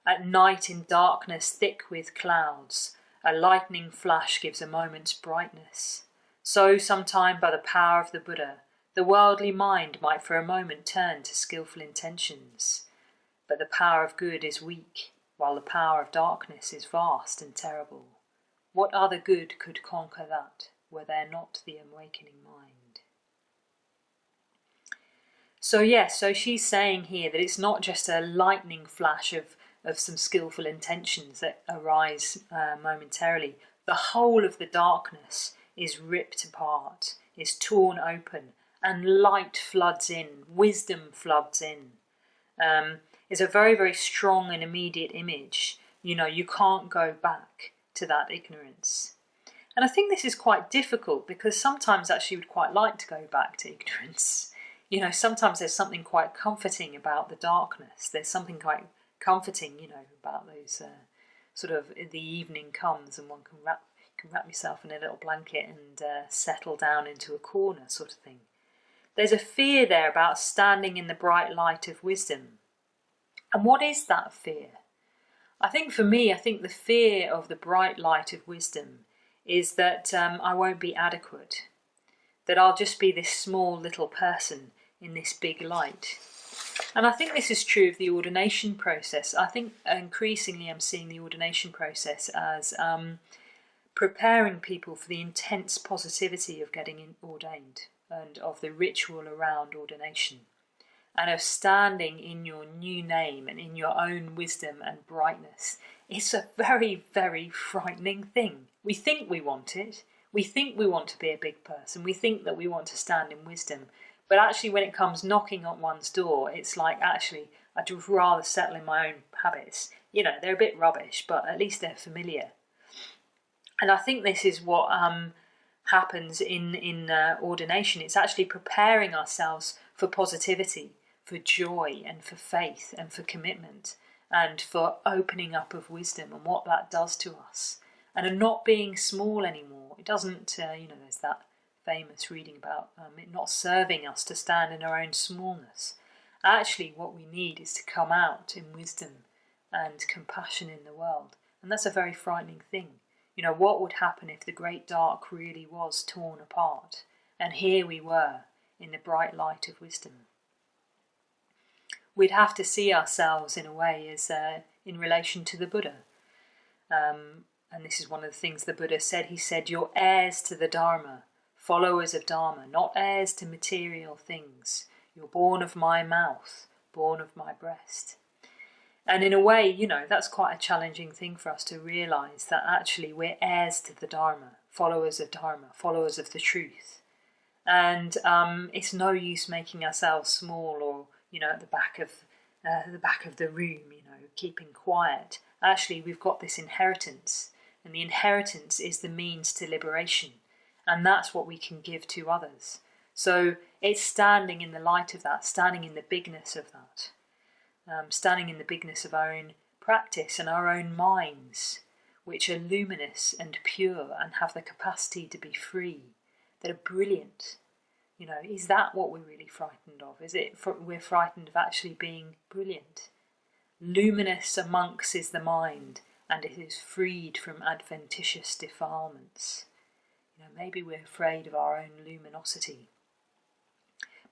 Speaker 1: At night in darkness thick with clouds, a lightning flash gives a moment's brightness. So sometime by the power of the Buddha, the worldly mind might for a moment turn to skillful intentions. But the power of good is weak, while the power of darkness is vast and terrible. What other good could conquer that, were there not the awakening mind? So yes, so she's saying here that it's not just a lightning flash of some skillful intentions that arise momentarily. The whole of the darkness is ripped apart, is torn open, and light floods in, wisdom floods in. It's a very, very strong and immediate image. You know, you can't go back to that ignorance. And I think this is quite difficult because sometimes actually we'd quite like to go back to ignorance. You know, sometimes there's something quite comforting about the darkness. There's something quite comforting, you know, about those sort of the evening comes and one can wrap yourself in a little blanket and settle down into a corner sort of thing. There's a fear there about standing in the bright light of wisdom. And what is that fear? I think for me, the fear of the bright light of wisdom is that I won't be adequate, that I'll just be this small little person in this big light. And I think this is true of the ordination process. I think increasingly I'm seeing the ordination process as preparing people for the intense positivity of getting ordained and of the ritual around ordination and of standing in your new name and in your own wisdom and brightness. It's a very, very frightening thing. We think we want it. We think we want to be a big person. We think that we want to stand in wisdom. But actually when it comes knocking on one's door, it's like, actually, I'd rather settle in my own habits. You know, they're a bit rubbish, but at least they're familiar. And I think this is what happens in ordination. It's actually preparing ourselves for positivity, for joy and for faith and for commitment and for opening up of wisdom and what that does to us. And not being small anymore. It doesn't, there's that famous reading about it not serving us to stand in our own smallness. Actually, what we need is to come out in wisdom and compassion in the world. And that's a very frightening thing. You know, what would happen if the great dark really was torn apart? And here we were in the bright light of wisdom. We'd have to see ourselves in a way as in relation to the Buddha. And this is one of the things the Buddha said. He said, you're heirs to the Dharma, followers of Dharma, not heirs to material things. You're born of my mouth, born of my breast. And in a way, you know, that's quite a challenging thing for us to realise that actually we're heirs to the Dharma, followers of the truth. And it's no use making ourselves small or, you know, at the back of the room, you know, keeping quiet. Actually, we've got this inheritance. And the inheritance is the means to liberation. And that's what we can give to others. So it's standing in the light of that, standing in the bigness of that, standing in the bigness of our own practice and our own minds, which are luminous and pure and have the capacity to be free, that are brilliant. You know, is that what we're really frightened of? Is it we're frightened of actually being brilliant? Luminous amongst is the mind, and it is freed from adventitious defilements. You know, maybe we're afraid of our own luminosity.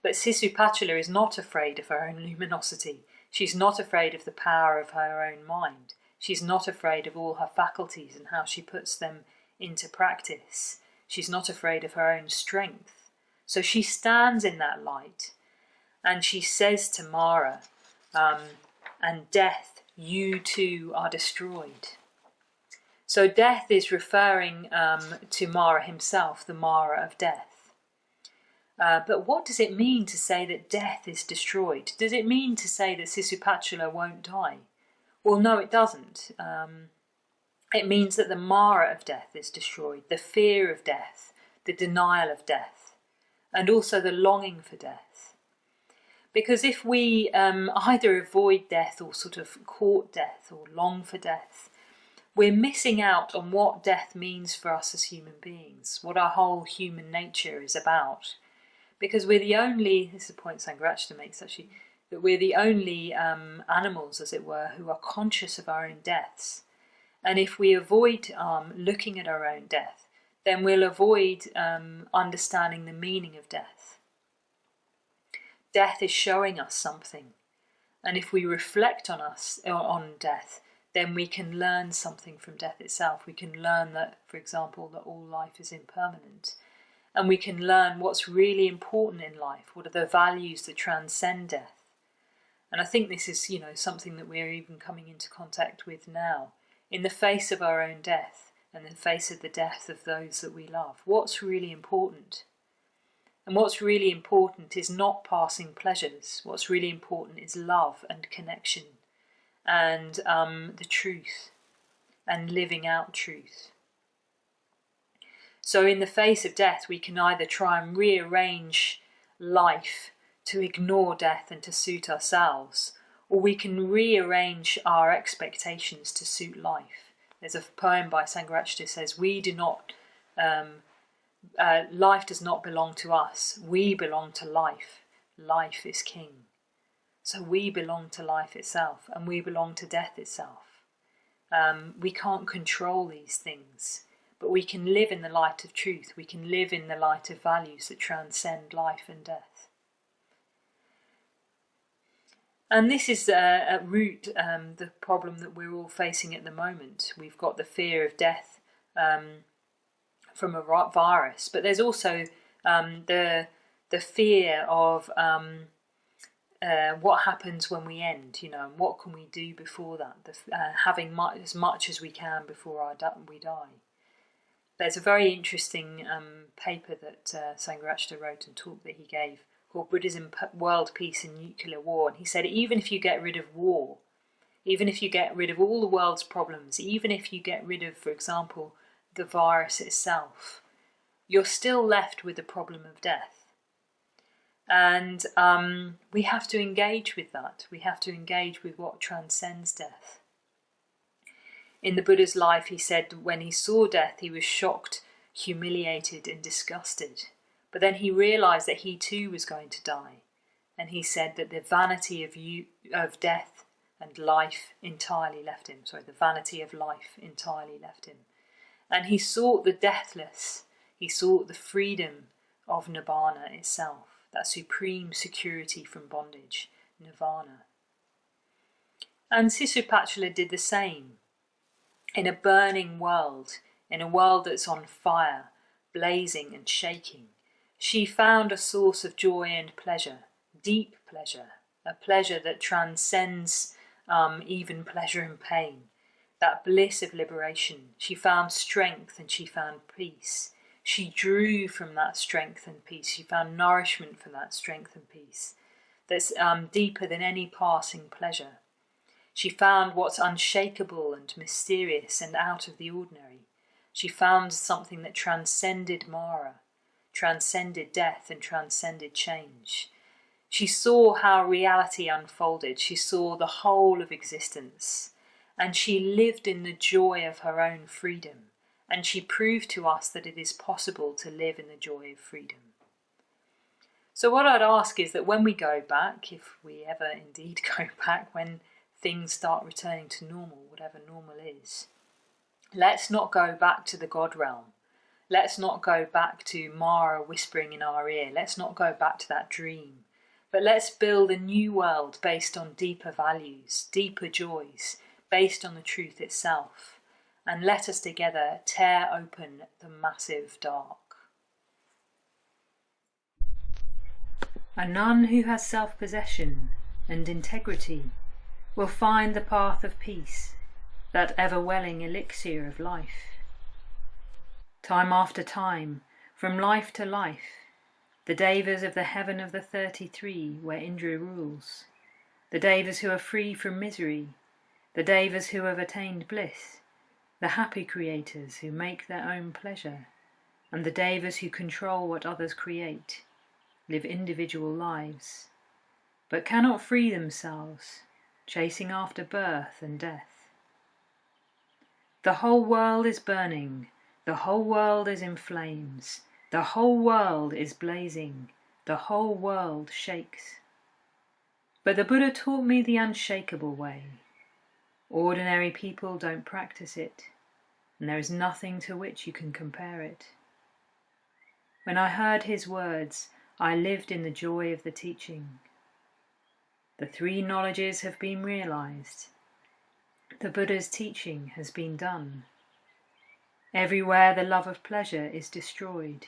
Speaker 1: But Sisupacala is not afraid of her own luminosity. She's not afraid of the power of her own mind. She's not afraid of all her faculties and how she puts them into practice. She's not afraid of her own strength. So she stands in that light and she says to Mara, and death, you too are destroyed. So death is referring to Mara himself, the Mara of death. But what does it mean to say that death is destroyed? Does it mean to say that Sisupacala won't die? Well, no, it doesn't. It means that the Mara of death is destroyed, the fear of death, the denial of death, and also the longing for death. Because if we either avoid death or sort of court death or long for death, we're missing out on what death means for us as human beings, what our whole human nature is about. Because we're the only, this is a point Sangharakshita makes actually, that we're the only animals, as it were, who are conscious of our own deaths. And if we avoid looking at our own death, then we'll avoid understanding the meaning of death. Death is showing us something. And if we reflect on death, then we can learn something from death itself. We can learn that, for example, that all life is impermanent. And we can learn what's really important in life. What are the values that transcend death? And I think this is, something that we're even coming into contact with now. In the face of our own death and in the face of the death of those that we love. What's really important? And what's really important is not passing pleasures. What's really important is love and connection and the truth and living out truth. So in the face of death, we can either try and rearrange life to ignore death and to suit ourselves, or we can rearrange our expectations to suit life. There's a poem by Sangharakshita that says, life does not belong to us, we belong to life. Life is king. So we belong to life itself, and we belong to death itself. We can't control these things, but we can live in the light of truth. We can live in the light of values that transcend life and death. And this is at root the problem that we're all facing at the moment. We've got the fear of death from a virus, but there's also the fear of what happens when we end, and what can we do before that, having as much as we can before we die. There's a very interesting paper that Sangharakshita wrote and talk that he gave called Buddhism, World Peace and Nuclear War. And he said, even if you get rid of war, even if you get rid of all the world's problems, even if you get rid of, for example, the virus itself, you're still left with the problem of death. And we have to engage with that. We have to engage with what transcends death. In the Buddha's life, he said when he saw death, he was shocked, humiliated and disgusted. But then he realised that he too was going to die. And he said that the vanity of death and life entirely left him. The vanity of life entirely left him. And he sought the deathless. He sought the freedom of Nibbana itself. That supreme security from bondage, nirvana. And Sisupacala did the same. In a burning world, in a world that's on fire, blazing and shaking, she found a source of joy and pleasure, deep pleasure, a pleasure that transcends even pleasure and pain, that bliss of liberation. She found strength and she found peace. She drew from that strength and peace. She found nourishment from that strength and peace that's deeper than any passing pleasure. She found what's unshakable and mysterious and out of the ordinary. She found something that transcended Mara, transcended death and transcended change. She saw how reality unfolded. She saw the whole of existence. And she lived in the joy of her own freedom. And she proved to us that it is possible to live in the joy of freedom. So what I'd ask is that when we go back, if we ever indeed go back, when things start returning to normal, whatever normal is, let's not go back to the God realm. Let's not go back to Mara whispering in our ear. Let's not go back to that dream. But let's build a new world based on deeper values, deeper joys, based on the truth itself. And let us together tear open the massive dark. A nun who has self-possession and integrity will find the path of peace, that ever-welling elixir of life. Time after time, from life to life, the devas of the heaven of the 33 where Indra rules, the devas who are free from misery, the devas who have attained bliss, the happy creators who make their own pleasure, and the devas who control what others create, live individual lives, but cannot free themselves, chasing after birth and death. The whole world is burning, the whole world is in flames, the whole world is blazing, the whole world shakes. But the Buddha taught me the unshakable way. Ordinary people don't practice it, and there is nothing to which you can compare it. When I heard his words, I lived in the joy of the teaching. The 3 knowledges have been realized. The Buddha's teaching has been done. Everywhere the love of pleasure is destroyed.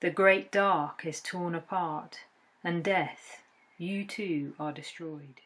Speaker 1: The great dark is torn apart, and death, you too are destroyed.